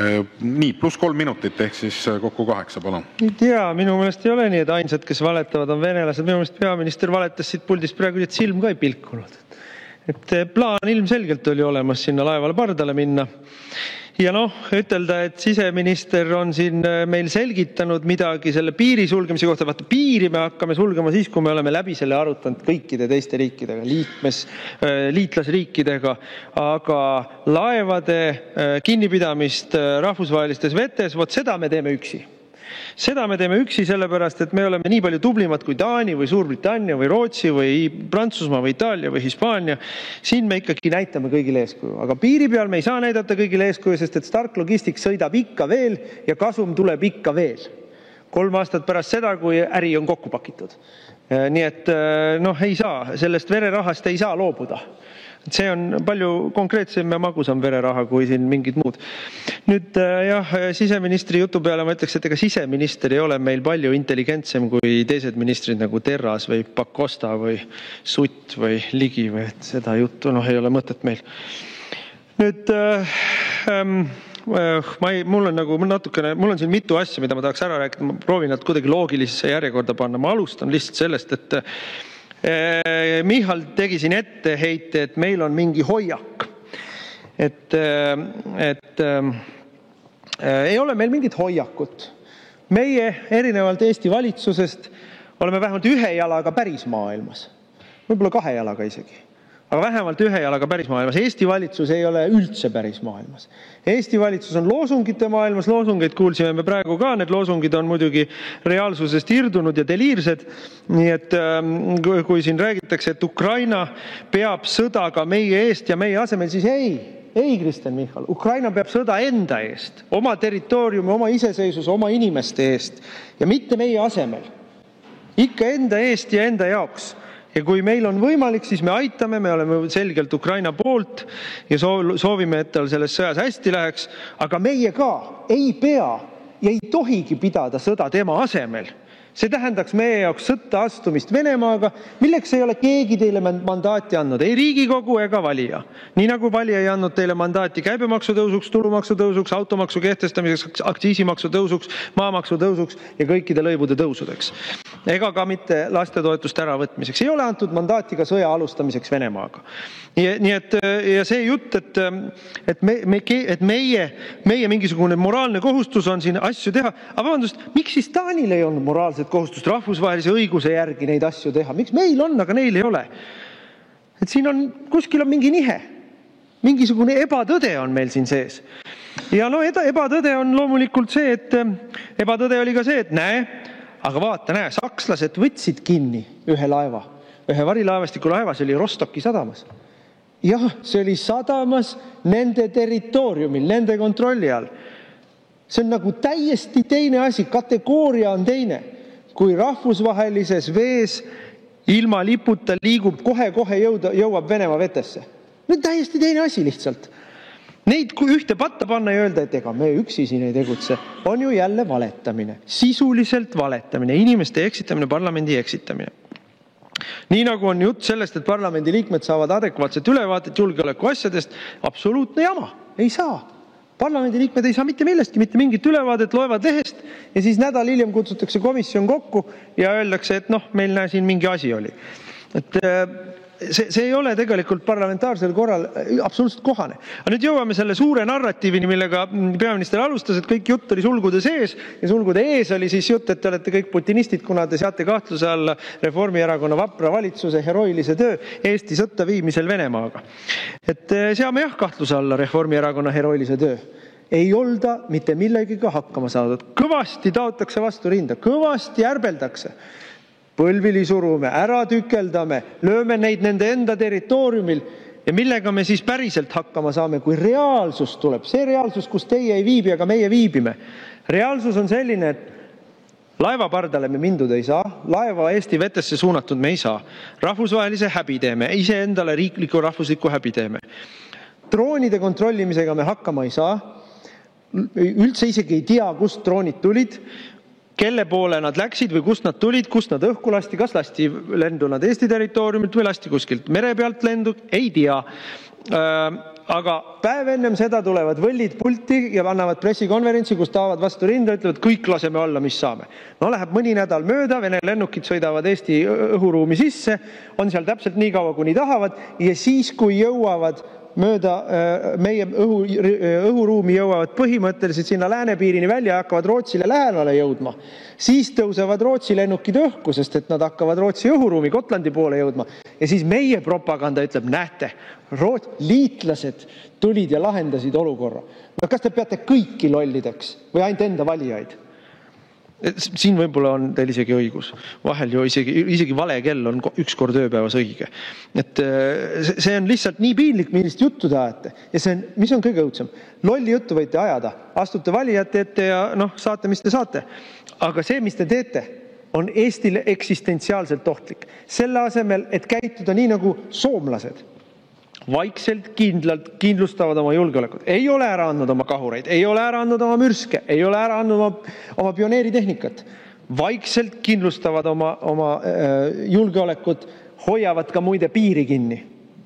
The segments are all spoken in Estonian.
Nii, pluss 3 minutit ehk siis kokku 8, palun. Ei tea, minu meelest ei ole nii, et ainsad, kes valetavad, on venelased. Minu meelest peaminister valetas siit puldist praegu, et silm ka ei pilkunud. Et plaan ilmselgelt oli olemas sinna laevale pardale minna. Ja ütelda, et siseminister on siin meil selgitanud midagi selle piiri sulgemise kohta. Vaata, piiri me hakkame sulgema siis, kui me oleme läbi selle arutanud kõikide teiste riikidega, liitlasriikidega, aga laevade kinnipidamist rahvusvahelistes vetes, vot seda me teeme üksi. Seda me teeme üksi sellepärast, et me oleme nii palju tublimad kui Taani või Suurbritannia või Rootsi või Prantsusmaa või Itaalia või Hispaania. Siin me ikkagi näitame kõigile eeskuju. Aga piiri peal me ei saa näidata kõigile eeskuju, sest et Stark Logistics sõidab ikka veel ja kasum tuleb ikka veel. 3 aastat pärast seda, kui äri on kokku pakitud. Nii et ei saa, sellest vererahast ei saa loobuda. See on palju konkreetsem ja magusam vereraha kui siin mingid muud. Nüüd siseministri jutu peale ma ütleks, et ega siseminister ei ole meil palju intelligentsem kui teised ministrid nagu Terras või Pakosta või Sutt või Ligi või seda juttu ei ole mõtet meil. Nüüd mul on siin mitu asja, mida ma tahaks ära rääkida. Ma proovin nad kuidagi loogilisesse järjekorda panna. Ma alustan lihtsalt sellest, et Michal tegi siin etteheite, et meil on mingi hoiak. Et ei ole meil mingit hoiakut. Meie erinevalt Eesti valitsusest oleme vähemalt 1 jalaga päris maailmas. Võib-olla 2 jalaga isegi. Aga vähemalt 1 jalaga päris maailmas. Eesti valitsus ei ole üldse päris maailmas. Eesti valitsus on loosungite maailmas. Loosungeid kuulsime me praegu ka. Need loosungid on muidugi reaalsusest irdunud ja deliirsed. Nii et kui siin räägitakse, et Ukraina peab sõda ka meie eest ja meie asemel, siis ei, Kristen Michal. Ukraina peab sõda enda eest, oma territooriumi, oma iseseisvuse, oma inimeste eest ja mitte meie asemel. Ikka enda eest ja enda jaoks. Ja kui meil on võimalik, siis me aitame, me oleme selgelt Ukraina poolt ja soovime, et tal selles sõjas hästi läheks, aga meie ka ei pea ja ei tohigi pidada sõda tema asemel. See tähendaks meie jaoks sõtta astumist Venemaaga, milleks ei ole keegi teile mandaati andnud, ei Riigikogu ega valija. Nii nagu valija ei andnud teile mandaati käibemaksu tõusuks, tulumaksu tõusuks, automaksu kehtestamiseks, aktsiisimaksu tõusuks, maamaksu tõusuks ja kõikide lõivude tõusudeks. Ega ka mitte lastetoetuste äravõtmiseks. Ei ole antud mandaati ka sõja alustamiseks Venemaaga. Nii et ja see jutt, et meie mingisugune moraalne kohustus on siin asju teha. Aga vabandust, miks siis Taanil ei olnud moraalset kohustust rahvusvahelise õiguse järgi neid asju teha? Miks meil on, aga neil ei ole? Et siin on, kuskil on mingi nihe. Mingisugune ebatõde on meil siin sees. Ja ebatõde on loomulikult see, et ebatõde oli ka see, et aga vaata, sakslased võtsid kinni ühe laeva. Ühe varilaevastiku laeva, see oli Rostoki sadamas. Jah, see oli sadamas nende territooriumil, nende kontrolli all. See on nagu täiesti teine asi, kategooria on teine. Kui rahvusvahelises vees ilma liputa liigub, kohe jõuab Venemaa vetesse. Nüüd täiesti teine asi lihtsalt. Neid kui ühte patta panna ja öelda, et ega me üksi siin ei tegutse, on ju jälle valetamine. Sisuliselt valetamine, inimeste eksitamine, parlamendi eksitamine. Nii nagu on jutt sellest, et parlamendi liikmed saavad adekvaatset ülevaadet julgeoleku asjadest, absoluutne jama, ei saa. Parlamendi liikmed ei saa mitte millestki, mitte mingit ülevaadet, loevad lehest ja siis nädal hiljem kutsutakse komisjon kokku ja öeldakse, et meil siin mingi asi oli. Et see ei ole tegelikult parlamentaarsel korral absoluutselt kohane. Aga nüüd jõuame selle suure narratiivini, millega peaminister alustas, et kõik jutt oli sulgude sees ja sulgude ees oli siis jutt, et te olete kõik putinistid, kuna te seate kahtluse alla Reformierakonna vapra valitsuse heroilise töö Eesti sõtta viimisel Venemaaga. Et seame kahtluse alla Reformierakonna heroilise töö. Ei olda mitte millegiga hakkama saadud. Kõvasti taotakse vastu rinda, kõvasti ärbeldakse. Põlvili surume, ära tükeldame, lööme neid nende enda territooriumil ja millega me siis päriselt hakkama saame, kui reaalsus tuleb. See reaalsus, kus teie ei viibi, aga meie viibime. Reaalsus on selline, et laeva pardale me mindud ei saa, laeva Eesti vetesse suunatud me ei saa. Rahvusvahelise häbi teeme, iseendale riikliku rahvusliku häbi teeme. Droonide kontrollimisega me hakkama ei saa. Üldse isegi ei tea, kust droonid tulid, kelle poole nad läksid või kust nad tulid, kust nad õhku lasti, kas lasti lendu nad Eesti territooriumilt või lasti kuskilt mere pealt lendu, ei tea. Aga päev ennem seda tulevad võllid pulti ja annavad pressikonverentsi, kus taavad vastu rinda, ütlevad, kõik laseme alla, mis saame. No läheb mõni nädal mööda, Vene lennukid sõidavad Eesti õhuruumi sisse, on seal täpselt nii kaua, kuni tahavad, ja siis, kui jõuavad mööda meie õhuruumi, jõuavad põhimõtteliselt sinna läänepiirini välja ja hakkavad Rootsile lähemale jõudma, siis tõusevad Rootsi lennukid õhku, sest et nad hakkavad Rootsi õhuruumi Gotlandi poole jõudma. Ja siis meie propaganda ütleb, näete, liitlased tulid ja lahendasid olukorra. No kas te peate kõiki lollideks või ainult enda valijaid? Siin võib-olla on teil isegi õigus. Vahel ju isegi vale kell on üks kord ööpäevas õige. Et see on lihtsalt nii piinlik, millist juttu te ajate. Ja see on, mis on kõige õudsem? Lolli juttu võite ajada. Astute valijate ette ja saate, mis te saate. Aga see, mis te teete, on Eestile eksistentsiaalselt ohtlik. Selle asemel, et käituda nii nagu soomlased, vaikselt kindlustavad oma julgeolekut. Ei ole ära andnud oma kahureid, ei ole ära andnud oma mürske, ei ole ära andnud oma pioneeritehnikat. Vaikselt kindlustavad oma julgeolekut, hoiavad ka muide piiri kinni.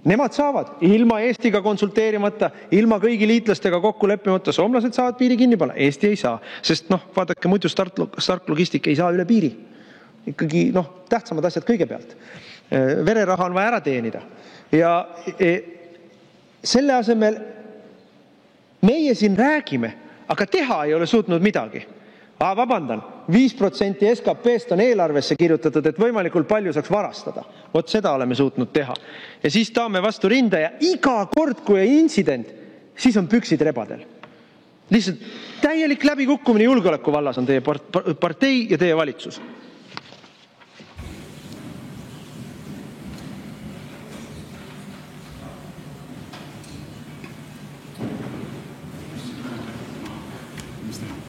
Nemad saavad ilma Eestiga konsulteerimata, ilma kõigi liitlastega kokku leppimata. Soomlased saavad piiri kinni panna, Eesti ei saa. Sest vaadake, muidu Stark Logistik ei saa üle piiri. Ikkagi tähtsamad asjad kõigepealt. Vereraha on vaja ära teenida. Ja selle asemel meie siin räägime, aga teha ei ole suutnud midagi. Vabandan, 5% SKP-st on eelarvesse kirjutatud, et võimalikult palju saaks varastada. Vot seda oleme suutnud teha. Ja siis taame vastu rinda ja iga kord, kui on intsident, siis on püksid rebadel. Lihtsalt täielik läbikukkumine julgeoleku vallas on teie partei ja teie valitsus.